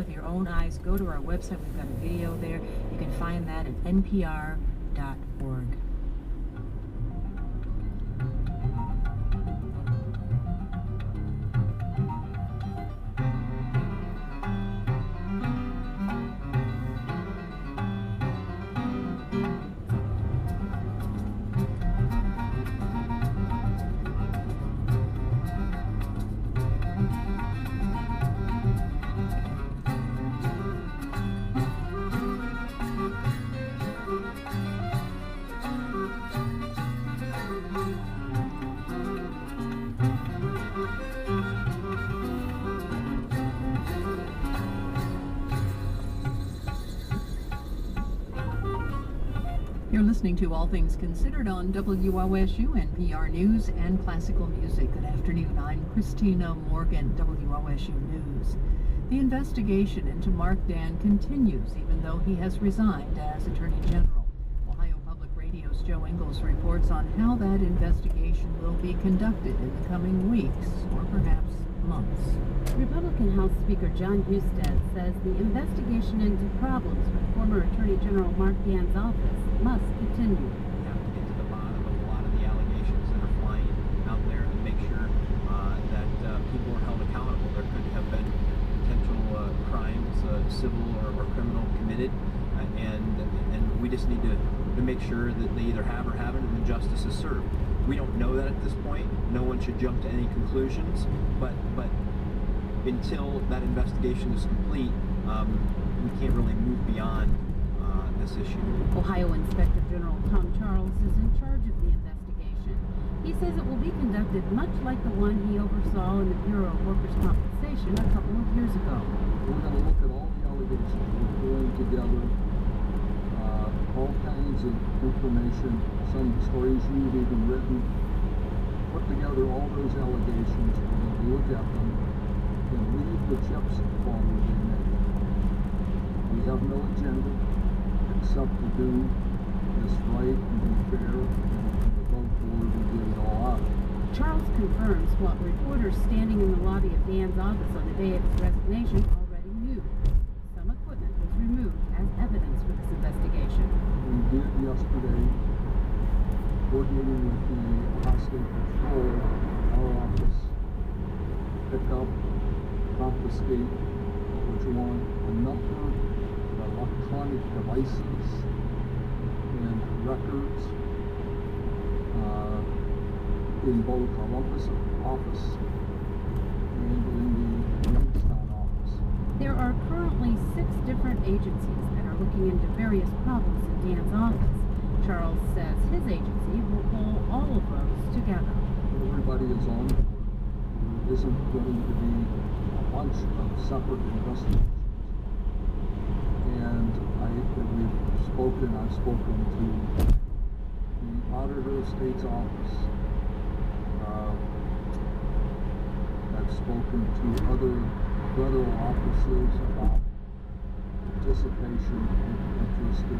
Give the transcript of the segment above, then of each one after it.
with your own eyes, go to our website. We've got a video there. You can find that at npr.org. You're listening to All Things Considered on WOSU, NPR News and Classical Music. Good afternoon. I'm Christina Morgan, WOSU News. The investigation into Mark Dan continues, even though he has resigned as Attorney General. Ohio Public Radio's Joe Ingles reports on how that investigation will be conducted in the coming weeks, or perhaps months. Republican House Speaker John Husted says the investigation into problems with former Attorney General Mark Dan's office must continue. We have to get to the bottom of a lot of the allegations that are flying out there and make sure that people are held accountable. There could have been potential crimes, civil or criminal, committed, and we just need to make sure that they either have or haven't, and the justice is served. We don't know that at this point. No one should jump to any conclusions, but until that investigation is complete, we can't really move beyond this issue. Ohio Inspector General Tom Charles is in charge of the investigation. He says it will be conducted much like the one he oversaw in the Bureau of Workers' Compensation a couple of years ago. We're going to look at all the allegations. We're pulling together all kinds of information, some stories you've even written, put together all those allegations. We're going to look at them and leave the chips fall where they may. We have no agenda except to do this right and be fair and above board and get it all out. Charles confirms what reporters standing in the lobby of Dan's office on the day of his resignation already knew. Some equipment was removed as evidence for this investigation. We did yesterday, coordinating with the Ohio State Patrol, our office, pick up, confiscate, what you want, a number of electronic devices and records in both Columbus office and in the Youngstown office. There are currently 6 different agencies that are looking into various problems in Dan's office. Charles says his agency will pull all of those together. Everybody is on board. There isn't going to be a bunch of separate investigations. And I've spoken to the Auditor of State's office. I've spoken to other federal officers about participation and interest in.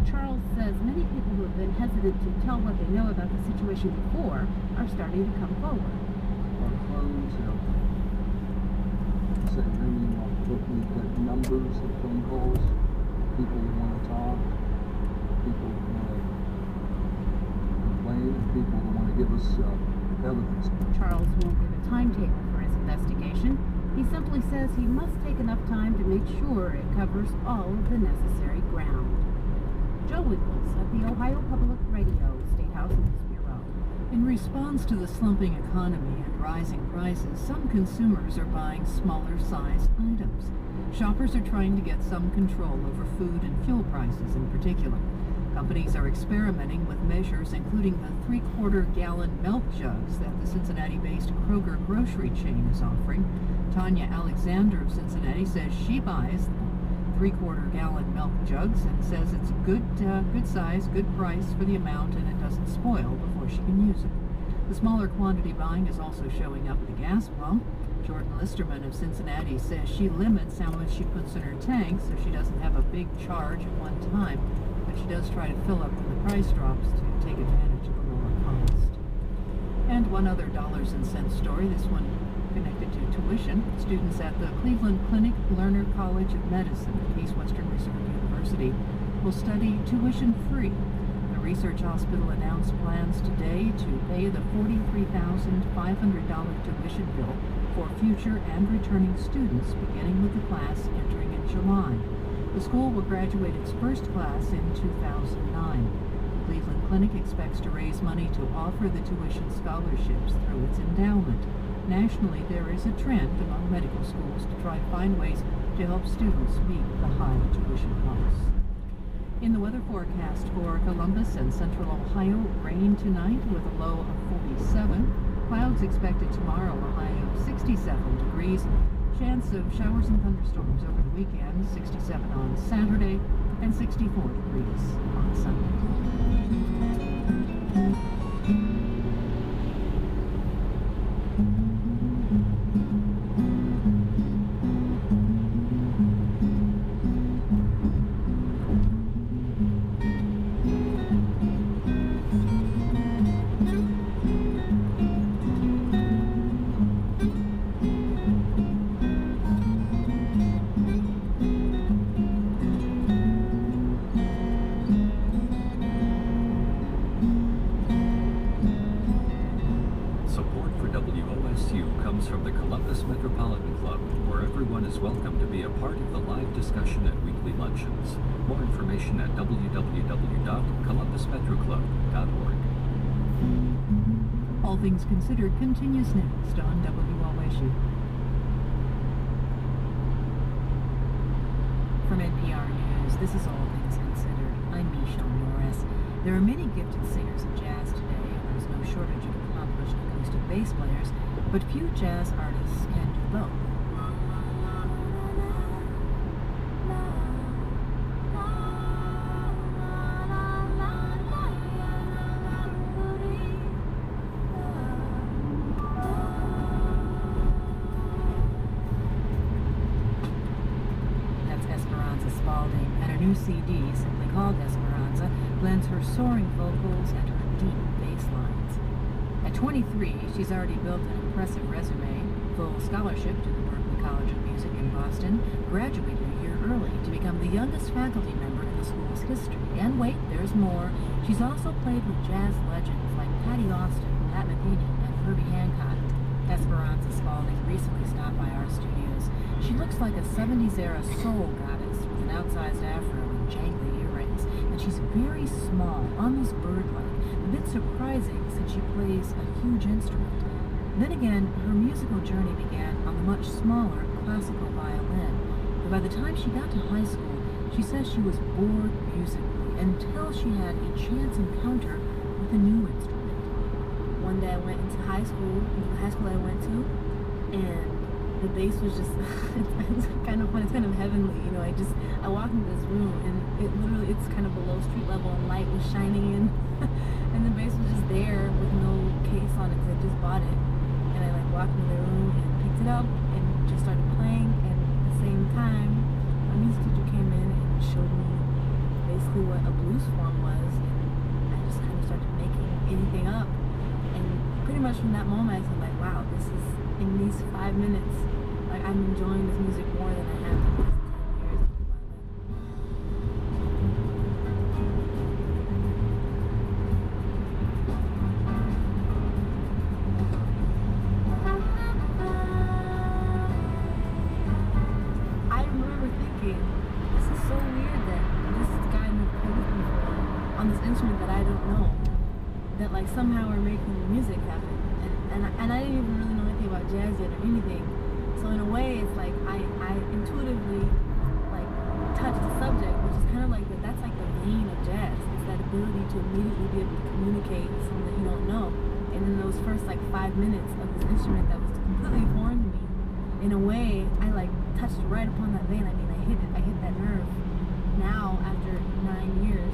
Charles says many people who have been hesitant to tell what they know about the situation before are starting to come forward. Our phones have say ringing off the hook. We've got numbers of phone calls, people who want to talk, people who want to complain, and people who want to give us evidence. Charles won't give a timetable for his investigation. He simply says he must take enough time to make sure it covers all of the necessary ground. Joe Wiggles at the Ohio Public Radio State House News Bureau. In response to the slumping economy and rising prices, some consumers are buying smaller-sized items. Shoppers are trying to get some control over food and fuel prices in particular. Companies are experimenting with measures including the 3/4-gallon milk jugs that the Cincinnati-based Kroger grocery chain is offering. Tanya Alexander of Cincinnati says she buys 3/4-gallon milk jugs and says it's a good size, good price for the amount, and it doesn't spoil before she can use it. The smaller quantity buying is also showing up at the gas pump. Jordan Listerman of Cincinnati says she limits how much she puts in her tank so she doesn't have a big charge at one time, but she does try to fill up when the price drops to take advantage of the lower cost. And one other dollars and cents story, this one connected to tuition. Students at the Cleveland Clinic Lerner College of Medicine at Case Western Reserve University will study tuition-free. The research hospital announced plans today to pay the $43,500 tuition bill for future and returning students, beginning with the class entering in July. The school will graduate its first class in 2009. The Cleveland Clinic expects to raise money to offer the tuition scholarships through its endowment. Nationally, there is a trend among medical schools to try to find ways to help students meet the high tuition costs. In the weather forecast for Columbus and central Ohio, rain tonight with a low of 47. Clouds expected tomorrow, a high of 67 degrees. Chance of showers and thunderstorms over the weekend, 67 on Saturday and 64 degrees on Sunday. From the Columbus Metropolitan Club, where everyone is welcome to be a part of the live discussion at weekly luncheons. More information at www.columbusmetroclub.org. All Things Considered continues next on WOSU. From NPR News, this is All Things Considered. I'm Michelle Norris. There are many gifted singers of jazz today, and there's no shortage of accomplished acoustic bass players, but few jazz artists can do both. That's Esperanza Spalding, and her new CD, simply called Esperanza, blends her soaring vocals and her deep bass lines. At 23, she's already built an impressive resume, full scholarship to the Berklee College of Music in Boston, graduated a year early to become the youngest faculty member in the school's history. And wait, there's more. She's also played with jazz legends like Patti Austin, Pat Metheny, and Herbie Hancock. Esperanza Spalding recently stopped by our studios. She looks like a 70s-era soul goddess with an outsized afro and jangly earrings, and she's very small, almost bird-like. A bit surprising since she plays a huge instrument. Then again, her musical journey began on the much smaller classical violin. But by the time she got to high school, she says she was bored musically until she had a chance encounter with a new instrument. One day I went into the high school I went to, and the bass was just, it's kind of fun, it's kind of heavenly, you know. I walked into this room, and it's kind of below street level, and light was shining in, and the bass was just there with no case on it, because I just bought it, and I walked into the room and picked it up, and just started playing, and at the same time, my music teacher came in and showed me basically what a blues form was, and I just kind of started making anything up, and pretty much from that moment, I said, wow, this is, in these 5 minutes, I'm enjoying this music more than I have the last 10 years of my life. I remember thinking, this is so weird that this guy played with me on this instrument that I don't know, that somehow we're making music happen. And I didn't even really know anything about jazz yet or anything. So in a way, it's I intuitively touch the subject, which is kind of that's the vein of jazz. It's that ability to immediately be able to communicate something that you don't know. And in those first 5 minutes of this instrument that was completely foreign to me, in a way, I touched right upon that vein. I mean, I hit that nerve. Now, after 9 years,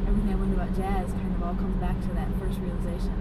everything I learned about jazz kind of all comes back to that first realization.